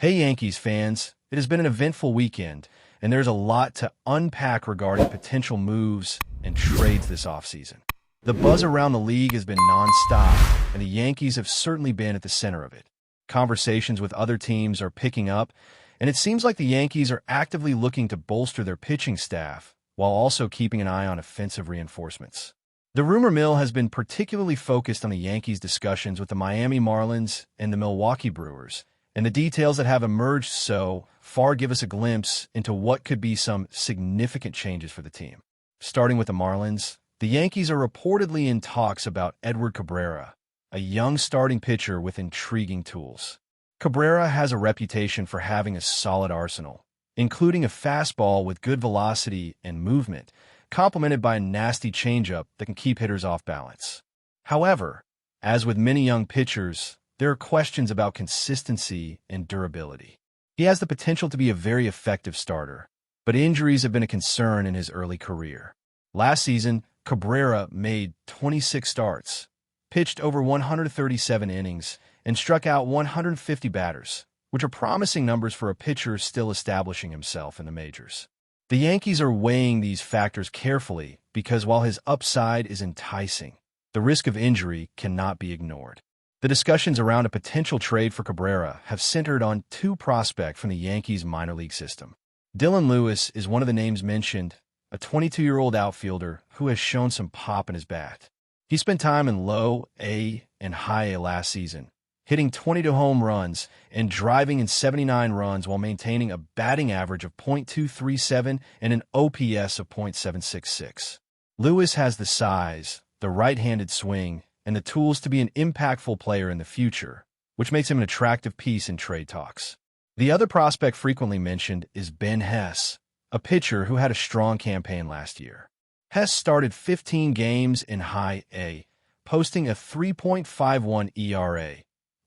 Hey Yankees fans, it has been an eventful weekend, and there's a lot to unpack regarding potential moves and trades this offseason. The buzz around the league has been nonstop, and the Yankees have certainly been at the center of it. Conversations with other teams are picking up, and it seems like the Yankees are actively looking to bolster their pitching staff while also keeping an eye on offensive reinforcements. The rumor mill has been particularly focused on the Yankees' discussions with the Miami Marlins and the Milwaukee Brewers, and the details that have emerged so far give us a glimpse into what could be some significant changes for the team. Starting with the Marlins, the Yankees are reportedly in talks about Edward Cabrera, a young starting pitcher with intriguing tools. Cabrera has a reputation for having a solid arsenal, including a fastball with good velocity and movement, complemented by a nasty changeup that can keep hitters off balance. However, as with many young pitchers, there are questions about consistency and durability. He has the potential to be a very effective starter, but injuries have been a concern in his early career. Last season, Cabrera made 26 starts, pitched over 137 innings, and struck out 150 batters, which are promising numbers for a pitcher still establishing himself in the majors. The Yankees are weighing these factors carefully because while his upside is enticing, the risk of injury cannot be ignored. The discussions around a potential trade for Cabrera have centered on two prospects from the Yankees minor league system. Dylan Lewis is one of the names mentioned, a 22-year-old outfielder who has shown some pop in his bat. He spent time in low A and high A last season, hitting 22 home runs and driving in 79 runs while maintaining a batting average of .237 and an OPS of .766. Lewis has the size, the right-handed swing, and the tools to be an impactful player in the future, which makes him an attractive piece in trade talks. The other prospect frequently mentioned is Ben Hess, a pitcher who had a strong campaign last year. Hess started 15 games in high A, posting a 3.51 ERA,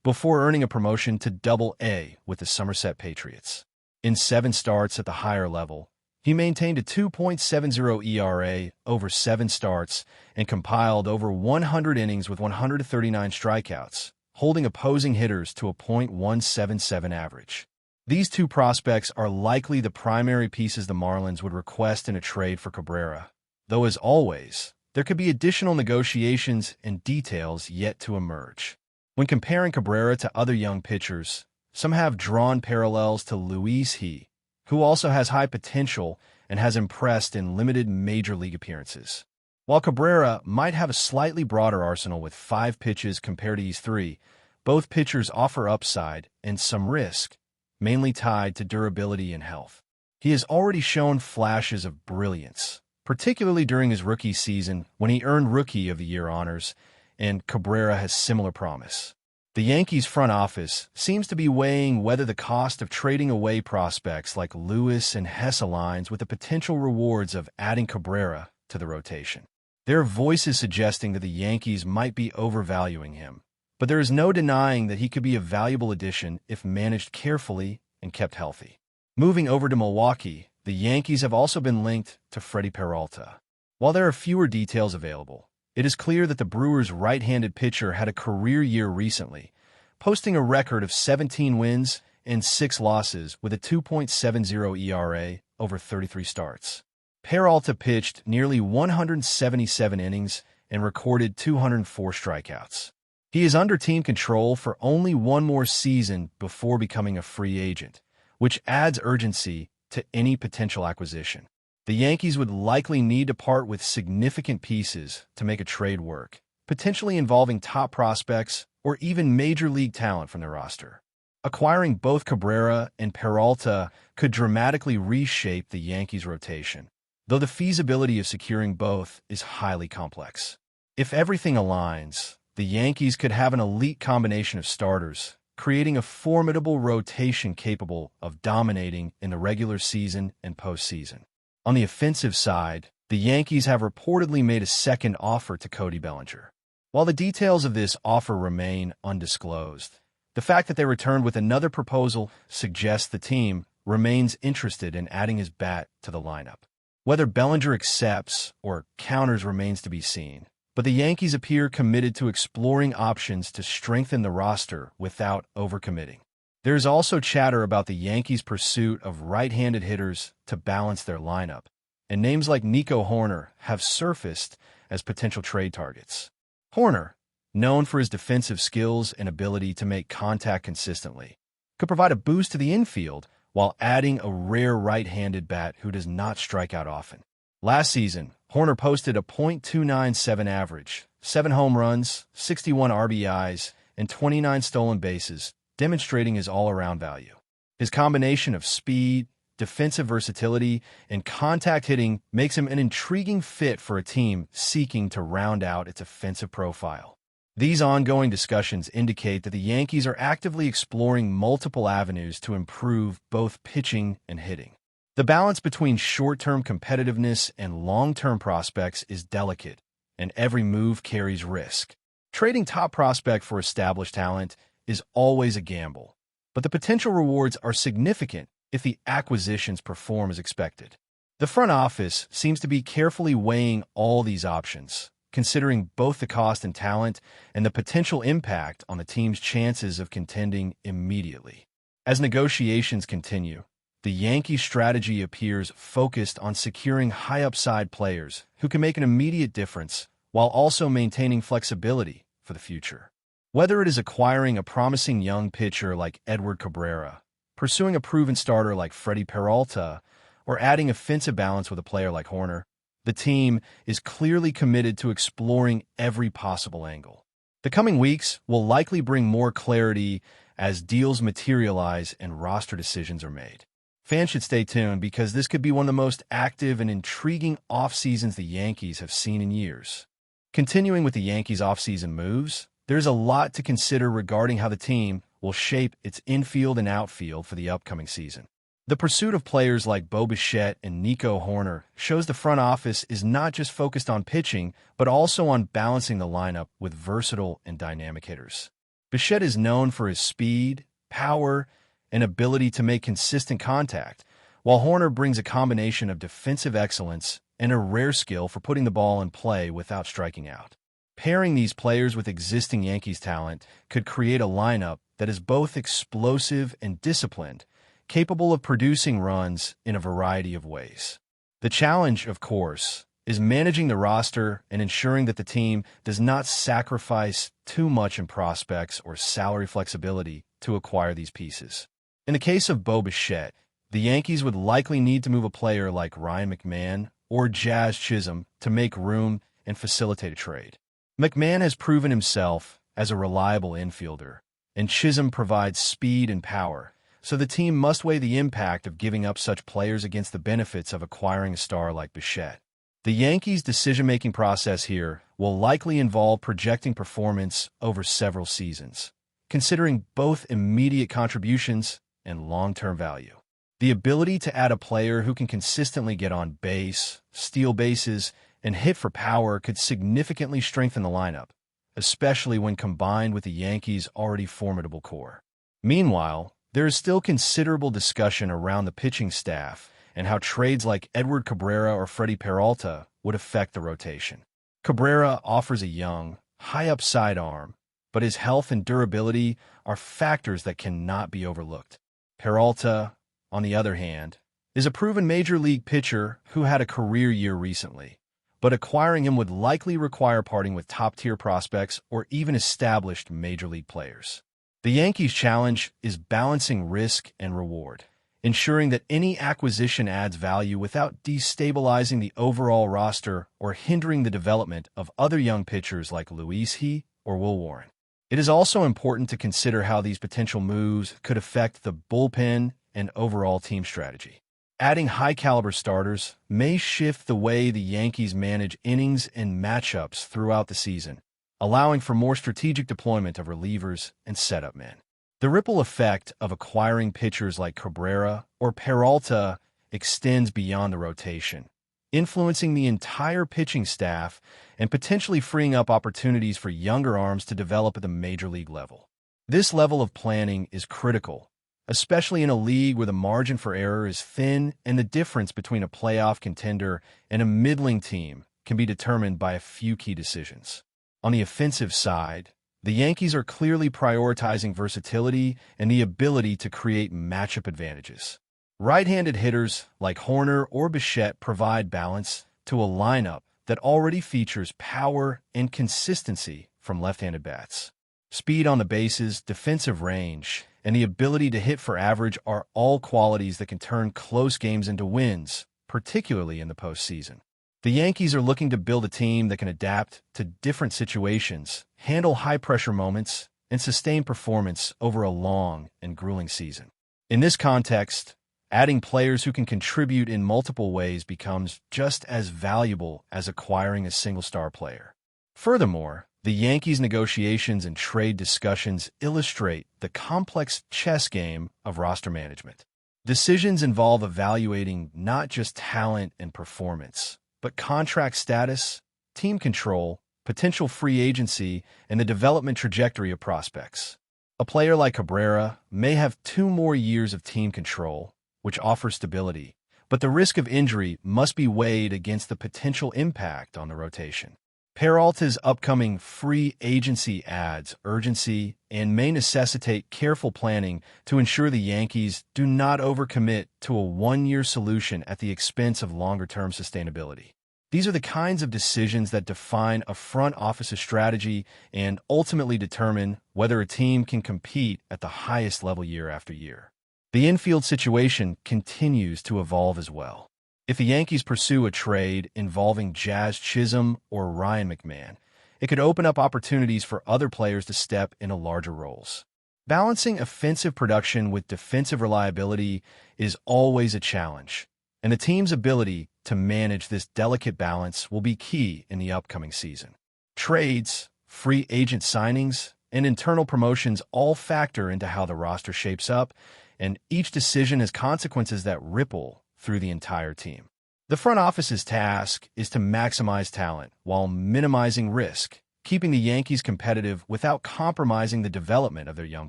before earning a promotion to Double A with the Somerset Patriots. In 7 starts at the higher level, he maintained a 2.70 ERA over 7 starts and compiled over 100 innings with 139 strikeouts, holding opposing hitters to a .177 average. These two prospects are likely the primary pieces the Marlins would request in a trade for Cabrera, though as always, there could be additional negotiations and details yet to emerge. When comparing Cabrera to other young pitchers, some have drawn parallels to Luis He, who also has high potential and has impressed in limited major league appearances. While Cabrera might have a slightly broader arsenal with 5 pitches compared to He's 3, both pitchers offer upside and some risk, mainly tied to durability and health. He has already shown flashes of brilliance, particularly during his rookie season when he earned Rookie of the Year honors, and Cabrera has similar promise. The Yankees front office seems to be weighing whether the cost of trading away prospects like Lewis and Hess aligns with the potential rewards of adding Cabrera to the rotation. There are voices suggesting that the Yankees might be overvaluing him, but there is no denying that he could be a valuable addition if managed carefully and kept healthy. Moving over to Milwaukee, the Yankees have also been linked to Freddie Peralta. While there are fewer details available, it is clear that the Brewers' right-handed pitcher had a career year recently, posting a record of 17 wins and 6 losses with a 2.70 ERA over 33 starts. Peralta pitched nearly 177 innings and recorded 204 strikeouts. He is under team control for only one more season before becoming a free agent, which adds urgency to any potential acquisition. The Yankees would likely need to part with significant pieces to make a trade work, potentially involving top prospects or even major league talent from their roster. Acquiring both Cabrera and Peralta could dramatically reshape the Yankees' rotation, though the feasibility of securing both is highly complex. If everything aligns, the Yankees could have an elite combination of starters, creating a formidable rotation capable of dominating in the regular season and postseason. On the offensive side, the Yankees have reportedly made a second offer to Cody Bellinger. While the details of this offer remain undisclosed, the fact that they returned with another proposal suggests the team remains interested in adding his bat to the lineup. Whether Bellinger accepts or counters remains to be seen, but the Yankees appear committed to exploring options to strengthen the roster without overcommitting. There is also chatter about the Yankees' pursuit of right-handed hitters to balance their lineup, and names like Nico Hoerner have surfaced as potential trade targets. Hoerner, known for his defensive skills and ability to make contact consistently, could provide a boost to the infield while adding a rare right-handed bat who does not strike out often. Last season, Hoerner posted a .297 average, 7 home runs, 61 RBIs, and 29 stolen bases, demonstrating his all-around value. His combination of speed, defensive versatility, and contact hitting makes him an intriguing fit for a team seeking to round out its offensive profile. These ongoing discussions indicate that the Yankees are actively exploring multiple avenues to improve both pitching and hitting. The balance between short-term competitiveness and long-term prospects is delicate, and every move carries risk. Trading top prospect for established talent is always a gamble, but the potential rewards are significant if the acquisitions perform as expected. The front office seems to be carefully weighing all these options, considering both the cost and talent and the potential impact on the team's chances of contending immediately. As negotiations continue, the Yankees' strategy appears focused on securing high-upside players who can make an immediate difference while also maintaining flexibility for the future. Whether it is acquiring a promising young pitcher like Edward Cabrera, pursuing a proven starter like Freddie Peralta, or adding offensive balance with a player like Hoerner, the team is clearly committed to exploring every possible angle. The coming weeks will likely bring more clarity as deals materialize and roster decisions are made. Fans should stay tuned because this could be one of the most active and intriguing off-seasons the Yankees have seen in years. Continuing with the Yankees' off-season moves, there's a lot to consider regarding how the team will shape its infield and outfield for the upcoming season. The pursuit of players like Bo Bichette and Nico Hoerner shows the front office is not just focused on pitching, but also on balancing the lineup with versatile and dynamic hitters. Bichette is known for his speed, power, and ability to make consistent contact, while Hoerner brings a combination of defensive excellence and a rare skill for putting the ball in play without striking out. Pairing these players with existing Yankees talent could create a lineup that is both explosive and disciplined, capable of producing runs in a variety of ways. The challenge, of course, is managing the roster and ensuring that the team does not sacrifice too much in prospects or salary flexibility to acquire these pieces. In the case of Bo Bichette, the Yankees would likely need to move a player like Ryan McMahon or Jazz Chisholm to make room and facilitate a trade. McMahon has proven himself as a reliable infielder, and Chisholm provides speed and power, so the team must weigh the impact of giving up such players against the benefits of acquiring a star like Bichette. The Yankees' decision-making process here will likely involve projecting performance over several seasons, considering both immediate contributions and long-term value. The ability to add a player who can consistently get on base, steal bases, and hit for power could significantly strengthen the lineup, especially when combined with the Yankees' already formidable core. Meanwhile, there is still considerable discussion around the pitching staff and how trades like Edward Cabrera or Freddie Peralta would affect the rotation. Cabrera offers a young, high-upside arm, but his health and durability are factors that cannot be overlooked. Peralta, on the other hand, is a proven major league pitcher who had a career year recently, but acquiring him would likely require parting with top-tier prospects or even established major league players. The Yankees' challenge is balancing risk and reward, ensuring that any acquisition adds value without destabilizing the overall roster or hindering the development of other young pitchers like Luis He or Will Warren. It is also important to consider how these potential moves could affect the bullpen and overall team strategy. Adding high-caliber starters may shift the way the Yankees manage innings and matchups throughout the season, allowing for more strategic deployment of relievers and setup men. The ripple effect of acquiring pitchers like Cabrera or Peralta extends beyond the rotation, influencing the entire pitching staff and potentially freeing up opportunities for younger arms to develop at the major league level. This level of planning is critical, especially in a league where the margin for error is thin and the difference between a playoff contender and a middling team can be determined by a few key decisions. On the offensive side, The Yankees are clearly prioritizing versatility and the ability to create matchup advantages. Right-handed hitters like Horner or Bichette provide balance to a lineup that already features power and consistency from left-handed bats. Speed on the bases, defensive range, and the ability to hit for average are all qualities that can turn close games into wins, particularly in the postseason. The Yankees are looking to build a team that can adapt to different situations, handle high-pressure moments, and sustain performance over a long and grueling season. In this context, adding players who can contribute in multiple ways becomes just as valuable as acquiring a single-star player. Furthermore, the Yankees' negotiations and trade discussions illustrate the complex chess game of roster management. Decisions involve evaluating not just talent and performance, but contract status, team control, potential free agency, and the development trajectory of prospects. A player like Cabrera may have 2 more years of team control, which offers stability, but the risk of injury must be weighed against the potential impact on the rotation. Peralta's upcoming free agency adds urgency and may necessitate careful planning to ensure the Yankees do not overcommit to a one-year solution at the expense of longer-term sustainability. These are the kinds of decisions that define a front office's strategy and ultimately determine whether a team can compete at the highest level year after year. The infield situation continues to evolve as well. If the Yankees pursue a trade involving Jazz Chisholm or Ryan McMahon, it could open up opportunities for other players to step into larger roles. Balancing offensive production with defensive reliability is always a challenge, and the team's ability to manage this delicate balance will be key in the upcoming season. Trades, free agent signings, and internal promotions all factor into how the roster shapes up, and each decision has consequences that ripple through the entire team. The front office's task is to maximize talent while minimizing risk, keeping the Yankees competitive without compromising the development of their young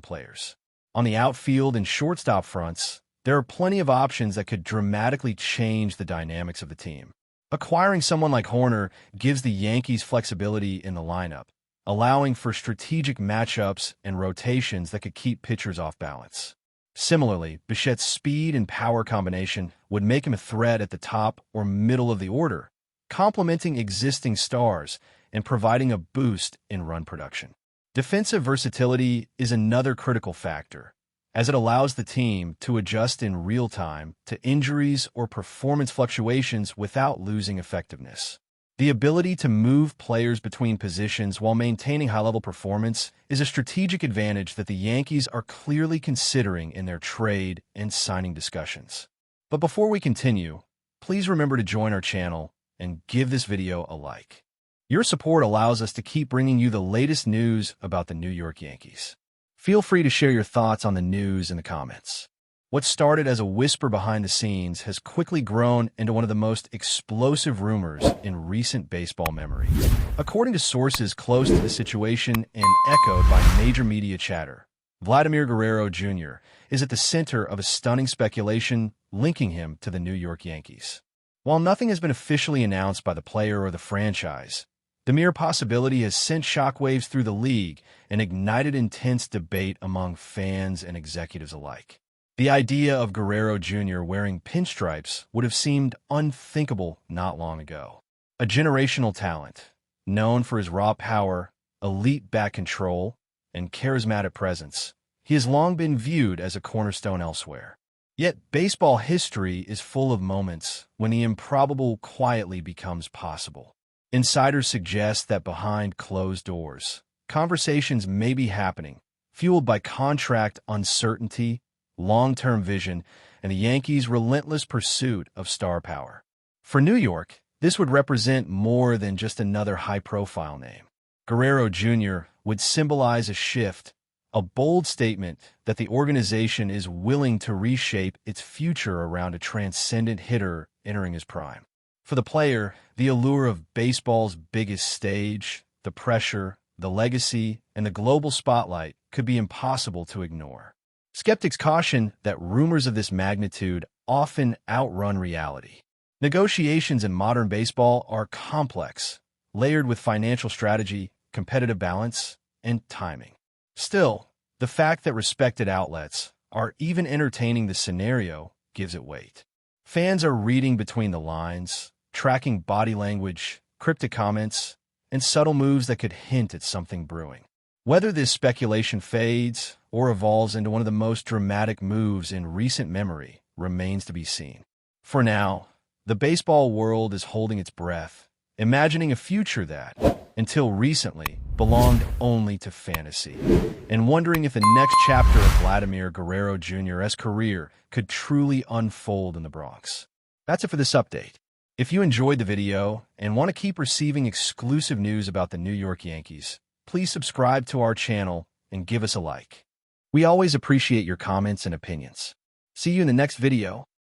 players. On the outfield and shortstop fronts, there are plenty of options that could dramatically change the dynamics of the team. Acquiring someone like Horner gives the Yankees flexibility in the lineup, allowing for strategic matchups and rotations that could keep pitchers off balance. Similarly, Bichette's speed and power combination would make him a threat at the top or middle of the order, complementing existing stars and providing a boost in run production. Defensive versatility is another critical factor, as it allows the team to adjust in real time to injuries or performance fluctuations without losing effectiveness. The ability to move players between positions while maintaining high-level performance is a strategic advantage that the Yankees are clearly considering in their trade and signing discussions. But before we continue, please remember to join our channel and give this video a like. Your support allows us to keep bringing you the latest news about the New York Yankees. Feel free to share your thoughts on the news in the comments. What started as a whisper behind the scenes has quickly grown into one of the most explosive rumors in recent baseball memory. According to sources close to the situation and echoed by major media chatter, Vladimir Guerrero Jr. is at the center of a stunning speculation linking him to the New York Yankees. While nothing has been officially announced by the player or the franchise, the mere possibility has sent shockwaves through the league and ignited intense debate among fans and executives alike. The idea of Guerrero Jr. wearing pinstripes would have seemed unthinkable not long ago. A generational talent, known for his raw power, elite bat control, and charismatic presence, he has long been viewed as a cornerstone elsewhere. Yet baseball history is full of moments when the improbable quietly becomes possible. Insiders suggest that behind closed doors, conversations may be happening, fueled by contract uncertainty, long-term vision, and the Yankees' relentless pursuit of star power. For New York, this would represent more than just another high-profile name. Guerrero Jr. would symbolize a shift, a bold statement that the organization is willing to reshape its future around a transcendent hitter entering his prime. For the player, the allure of baseball's biggest stage, the pressure, the legacy, and the global spotlight could be impossible to ignore. Skeptics caution that rumors of this magnitude often outrun reality. Negotiations in modern baseball are complex, layered with financial strategy, competitive balance, and timing. Still, the fact that respected outlets are even entertaining the scenario gives it weight. Fans are reading between the lines, tracking body language, cryptic comments, and subtle moves that could hint at something brewing. Whether this speculation fades or evolves into one of the most dramatic moves in recent memory remains to be seen. For now, the baseball world is holding its breath, imagining a future that, until recently, belonged only to fantasy, and wondering if the next chapter of Vladimir Guerrero Jr.'s career could truly unfold in the Bronx. That's it for this update. If you enjoyed the video and want to keep receiving exclusive news about the New York Yankees, please subscribe to our channel and give us a like. We always appreciate your comments and opinions. See you in the next video.